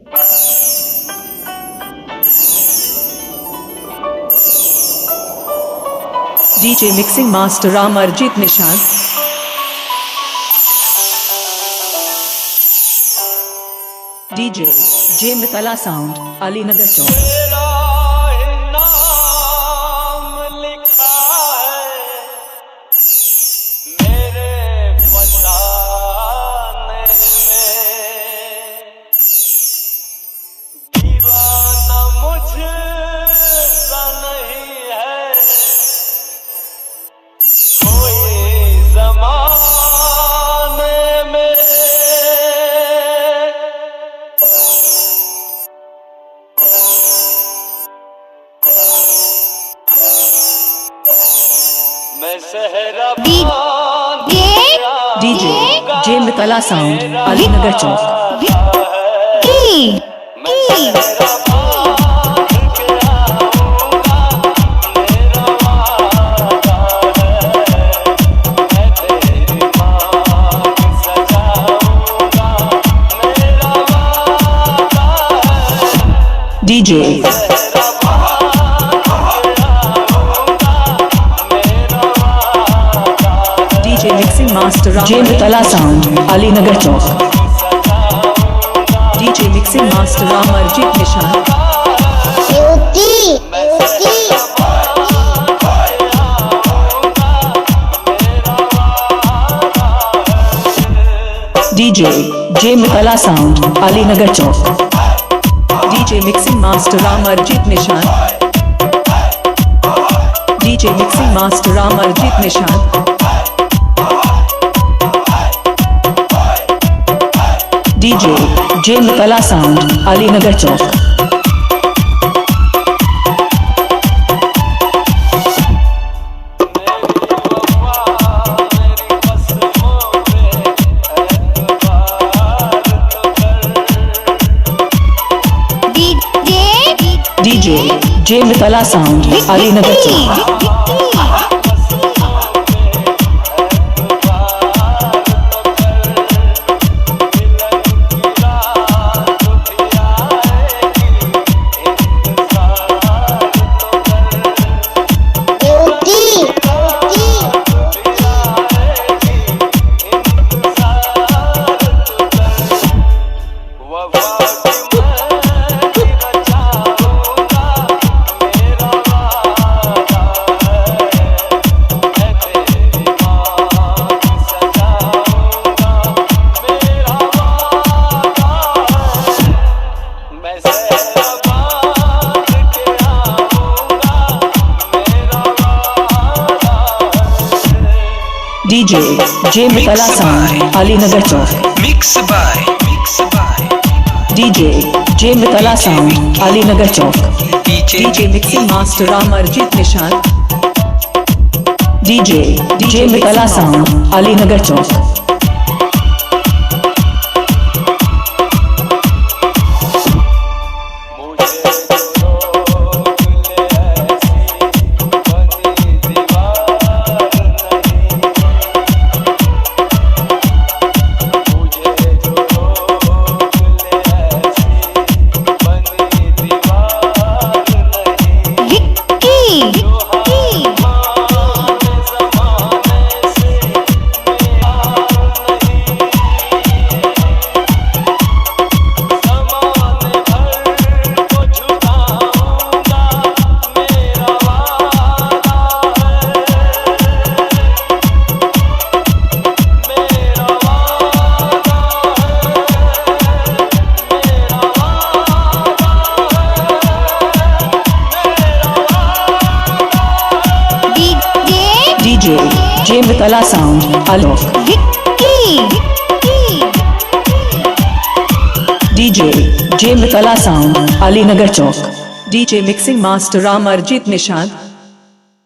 DJ Mixing Master Amarjit Nishad. DJ J Mitala Sound, Alinagar Chowk. DJ J Mitala Sound, Alinagar Chowk. DJ Mixing Master J Mitala Sound, Alinagar Chowk. DJ Mixing Master Amarjit Nishad. DJ J Mitala Sound, Alinagar Chowk. DJ Mixing Master Amarjit Nishad. DJ Mixing Master Amarjit Nishad. DJ J Mitala Sound, Alinagar Chowk. DJ J Mitala Sound, Alinagar Chowk. DJ J Mitala Sound, Alinagar Chowk. Mix by DJ J Mitala Sound, Alinagar Chowk. DJ Mixing Master Amarjit Nishad. DJ J Mitala Sound, Alinagar Chowk. DJ J Mitala Sound, Alok. DJ J Mitala Sound, Alinagar Chowk. DJ Mixing Master Amarjit Nishad.